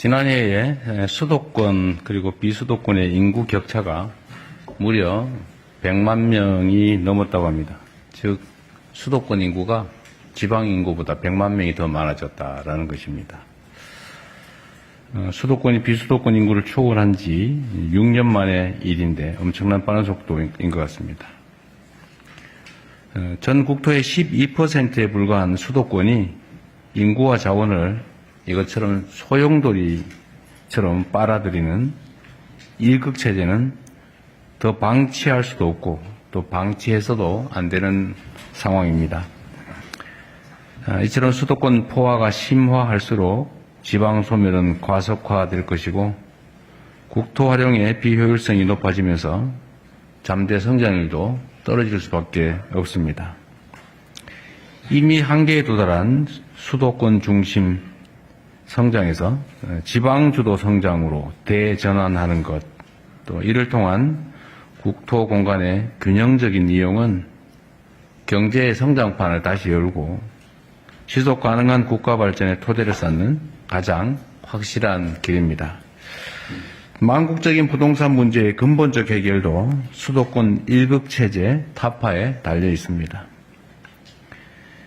지난해에 수도권 그리고 비수도권의 인구 격차가 무려 100만 명이 넘었다고 합니다. 즉 수도권 인구가 지방 인구보다 100만 명이 더 많아졌다라는 것입니다. 수도권이 비수도권 인구를 초월한 지 6년 만의 일인데 엄청난 빠른 속도인 것 같습니다. 전 국토의 12%에 불과한 수도권이 인구와 자원을 이것처럼 소용돌이처럼 빨아들이는 일극체제는 더 방치할 수도 없고 또 방치해서도 안 되는 상황입니다. 이처럼 수도권 포화가 심화할수록 지방 소멸은 과속화될 것이고 국토 활용의 비효율성이 높아지면서 잠재 성장률도 떨어질 수밖에 없습니다. 이미 한계에 도달한 수도권 중심 성장에서 지방주도 성장으로 대전환하는 것, 또 이를 통한 국토 공간의 균형적인 이용은 경제의 성장판을 다시 열고 지속 가능한 국가 발전의 토대를 쌓는 가장 확실한 길입니다. 망국적인 부동산 문제의 근본적 해결도 수도권 일극체제 타파에 달려 있습니다.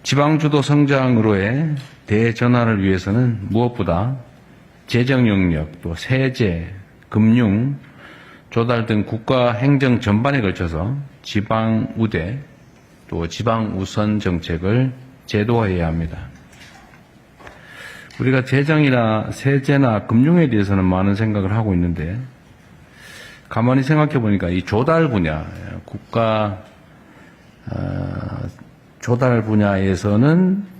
지방주도 성장으로의 대전환을 위해서는 무엇보다 재정 영역, 또 세제, 금융, 조달 등 국가 행정 전반에 걸쳐서 지방 우대, 또 지방 우선 정책을 제도화해야 합니다. 우리가 재정이나 세제나 금융에 대해서는 많은 생각을 하고 있는데 가만히 생각해 보니까 이 조달 분야, 국가 조달 분야에서는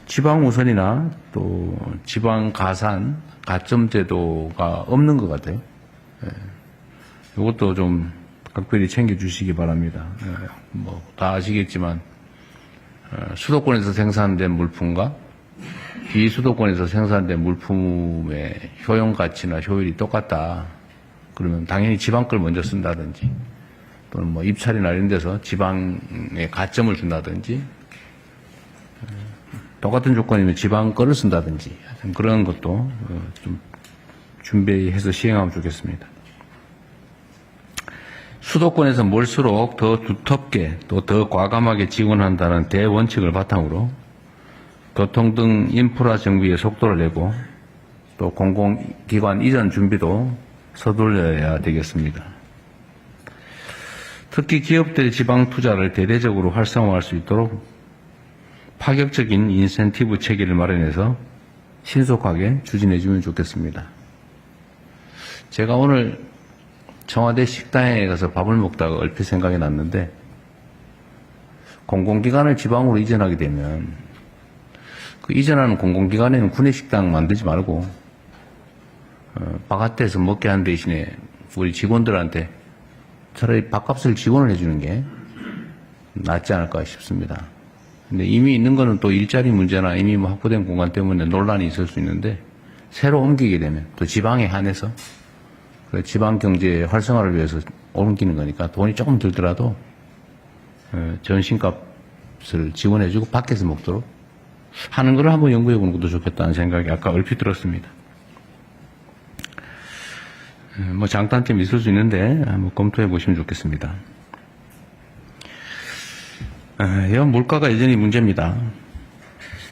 지방 우선이나 또 지방 가산, 가점 제도가 없는 것 같아요. 이것도 좀 각별히 챙겨주시기 바랍니다. 뭐 다 아시겠지만 수도권에서 생산된 물품과 비수도권에서 생산된 물품의 효용 가치나 효율이 똑같다. 그러면 당연히 지방 걸 먼저 쓴다든지 또는 뭐 입찰이나 이런 데서 지방에 가점을 준다든지 똑같은 조건이면 지방 거를 쓴다든지 그런 것도 좀 준비해서 시행하면 좋겠습니다. 수도권에서 몰수록 더 두텁게 또 더 과감하게 지원한다는 대원칙을 바탕으로 교통 등 인프라 정비에 속도를 내고 또 공공기관 이전 준비도 서둘러야 되겠습니다. 특히 기업들의 지방 투자를 대대적으로 활성화할 수 있도록 파격적인 인센티브 체계를 마련해서 신속하게 추진해 주면 좋겠습니다. 제가 오늘 청와대 식당에 가서 밥을 먹다가 얼핏 생각이 났는데 공공기관을 지방으로 이전하게 되면 그 이전하는 공공기관에는 구내식당 만들지 말고 바깥에서 먹게 하는 대신에 우리 직원들한테 차라리 밥값을 지원을 해주는 게 낫지 않을까 싶습니다. 근데 이미 있는 거는 또 일자리 문제나 이미 뭐 확보된 공간 때문에 논란이 있을 수 있는데 새로 옮기게 되면 또 지방에 한해서 지방 경제 활성화를 위해서 옮기는 거니까 돈이 조금 들더라도 전신값을 지원해주고 밖에서 먹도록 하는 걸 한번 연구해 보는 것도 좋겠다는 생각이 아까 얼핏 들었습니다. 뭐 장단점이 있을 수 있는데 한번 검토해 보시면 좋겠습니다. 물가가 여전히 문제입니다.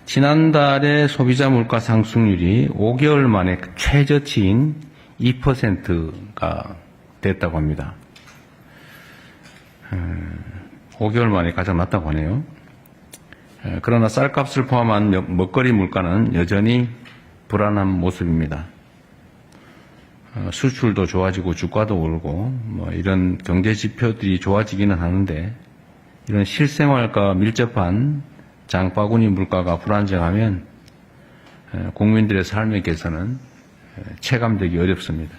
지난달에 소비자 물가 상승률이 5개월 만에 최저치인 2%가 됐다고 합니다. 5개월 만에 가장 낮다고 하네요. 그러나 쌀값을 포함한 먹거리 물가는 여전히 불안한 모습입니다. 수출도 좋아지고 주가도 오르고 뭐 이런 경제 지표들이 좋아지기는 하는데 이런 실생활과 밀접한 장바구니 물가가 불안정하면 국민들의 삶의 개선은 체감되기 어렵습니다.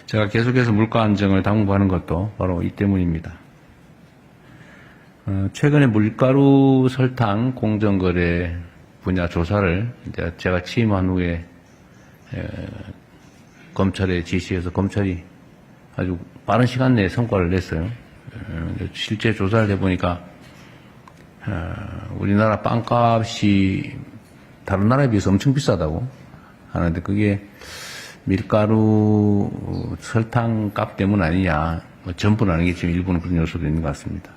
제가 계속해서 물가 안정을 당부하는 것도 바로 이 때문입니다. 최근에 밀가루 설탕 공정거래 분야 조사를 이제 제가 취임한 후에 검찰에 지시해서 검찰이 아주 빠른 시간 내에 성과를 냈어요. 실제 조사를 해보니까 우리나라 빵값이 다른 나라에 비해서 엄청 비싸다고 하는데 그게 밀가루, 설탕 값 때문 아니냐. 뭐 전부는 아니겠지만 일부는 그런 요소도 있는 것 같습니다.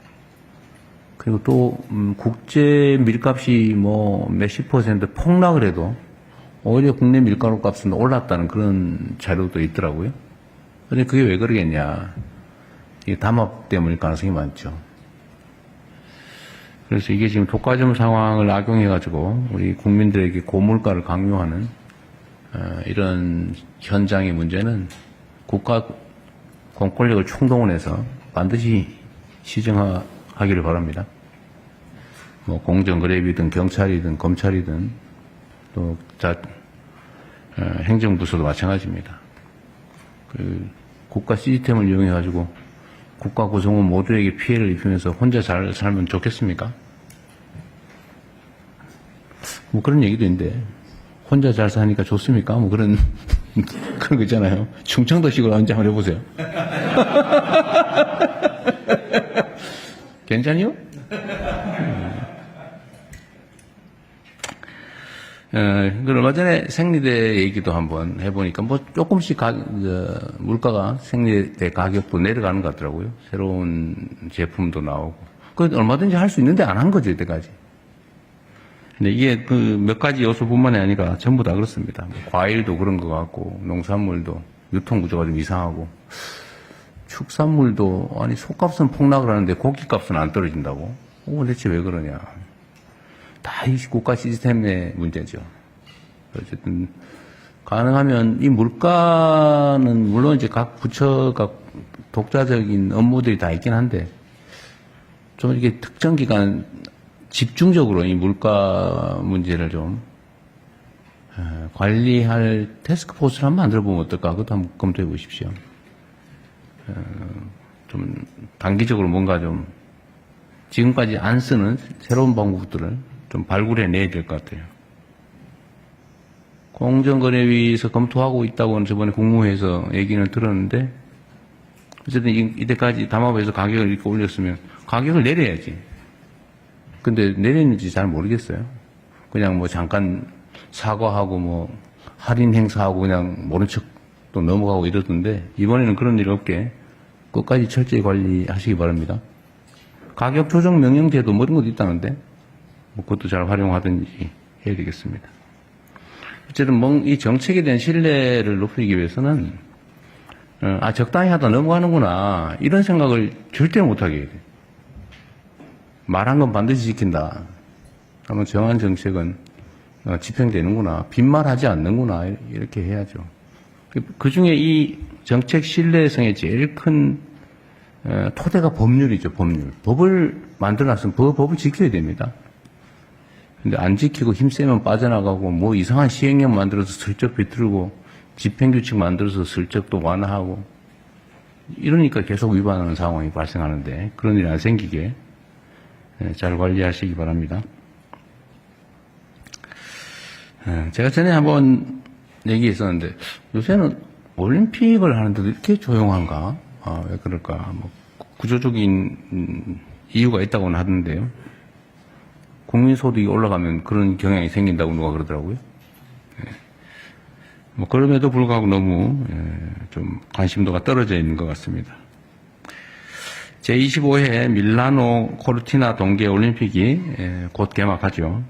그리고 또 국제 밀값이 뭐 몇십 % 폭락을 해도 오히려 국내 밀가루 값은 올랐다는 그런 자료도 있더라고요. 근데 그게 왜 그러겠냐. 이게 담합 때문일 가능성이 많죠. 그래서 이게 지금 독과점 상황을 악용해가지고 우리 국민들에게 고물가를 강요하는 이런 현장의 문제는 국가 공권력을 총동원해서 반드시 시정하기를 바랍니다. 뭐 공정거래위든 경찰이든 검찰이든 또 행정부서도 마찬가지입니다. 그 국가 시스템을 이용해가지고 국가 구성원 모두에게 피해를 입히면서 혼자 잘 살면 좋겠습니까? 뭐 그런 얘기도 있는데 혼자 잘 사니까 좋습니까? 뭐 그런 그런 거 있잖아요. 충청도식으로 언제 한번 해보세요. 괜찮요? 얼마 전에 생리대 얘기도 한번 해보니까 뭐 조금씩 물가가 생리대 가격도 내려가는 것 같더라고요. 새로운 제품도 나오고. 그 얼마든지 할 수 있는데 안 한 거죠, 이때까지. 근데 이게 그 몇 가지 요소뿐만이 아니라 전부 다 그렇습니다. 과일도 그런 것 같고, 농산물도 유통 구조가 좀 이상하고, 축산물도 아니 소값은 폭락을 하는데 고기값은 안 떨어진다고? 대체 왜 그러냐? 다 이 국가 시스템의 문제죠. 어쨌든 가능하면 이 물가는 물론 이제 각 부처가 독자적인 업무들이 다 있긴 한데 좀 이렇게 특정 기간 집중적으로 이 물가 문제를 좀 관리할 태스크포스를 한번 만들어 보면 어떨까? 그것도 한번 검토해 보십시오. 좀 단기적으로 뭔가 좀 지금까지 안 쓰는 새로운 방법들을 좀 발굴해 내야 될 것 같아요. 공정거래위에서 검토하고 있다고는 저번에 국무회에서 얘기는 들었는데 어쨌든 이때까지 담합에서 가격을 이렇게 올렸으면 가격을 내려야지. 근데 내렸는지 잘 모르겠어요. 그냥 뭐 잠깐 사과하고 뭐 할인 행사하고 그냥 모른 척 또 넘어가고 이러던데 이번에는 그런 일 없게 끝까지 철저히 관리하시기 바랍니다. 가격 조정 명령제도 뭐 이런 것도 있다는데 뭐 그것도 잘 활용하든지 해야 되겠습니다. 어쨌든 이 정책에 대한 신뢰를 높이기 위해서는 적당히 하다 넘어가는구나 이런 생각을 절대 못하게 해야 돼요. 말한 건 반드시 지킨다. 아마 정한 정책은 집행되는구나. 빈말하지 않는구나. 이렇게 해야죠. 그 중에 이 정책 신뢰성의 제일 큰 토대가 법률이죠. 법률. 법을 만들어놨으면 법을 지켜야 됩니다. 근데 안 지키고 힘세면 빠져나가고 뭐 이상한 시행령 만들어서 슬쩍 비틀고 집행규칙 만들어서 슬쩍 또 완화하고 이러니까 계속 위반하는 상황이 발생하는데 그런 일이 안 생기게 잘 관리하시기 바랍니다. 제가 전에 한번 얘기했었는데 요새는 올림픽을 하는데도 이렇게 조용한가? 왜 그럴까? 뭐 구조적인 이유가 있다고는 하던데요. 국민소득이 올라가면 그런 경향이 생긴다고 누가 그러더라고요. 뭐 그럼에도 불구하고 너무 좀 관심도가 떨어져 있는 것 같습니다. 제25회 밀라노 코르티나 동계올림픽이 곧 개막하죠.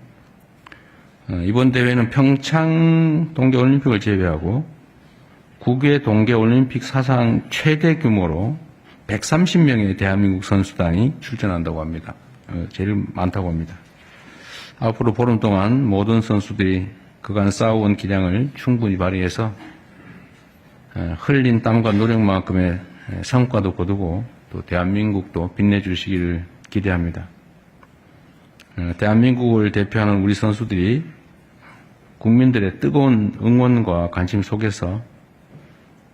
이번 대회는 평창 동계올림픽을 제외하고 9개 동계올림픽 사상 최대 규모로 130명의 대한민국 선수단이 출전한다고 합니다. 제일 많다고 합니다. 앞으로 보름 동안 모든 선수들이 그간 쌓아온 기량을 충분히 발휘해서 흘린 땀과 노력만큼의 성과도 거두고 또 대한민국도 빛내주시기를 기대합니다. 대한민국을 대표하는 우리 선수들이 국민들의 뜨거운 응원과 관심 속에서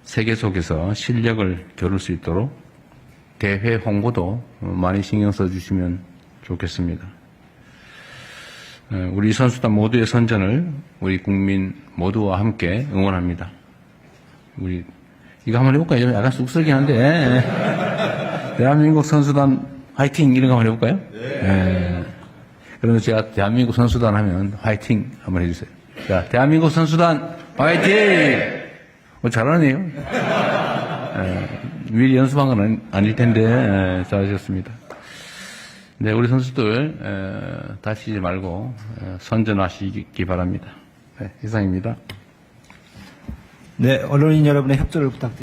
세계 속에서 실력을 겨룰 수 있도록 대회 홍보도 많이 신경 써주시면 좋겠습니다. 우리 선수단 모두의 선전을 우리 국민 모두와 함께 응원합니다. 우리 이거 한번 해볼까요? 약간 쑥스럽긴 한데 대한민국 선수단 화이팅 이런 거 한번 해볼까요? 네. 그러면 제가 대한민국 선수단 하면 화이팅 한번 해주세요. 자, 대한민국 선수단 화이팅! 잘하네요. 미리 연습한 건 아닐 텐데, 잘하셨습니다. 네, 우리 선수들, 다치지 말고, 선전하시기 바랍니다. 네, 이상입니다. 네, 언론인 여러분의 협조를 부탁드립니다.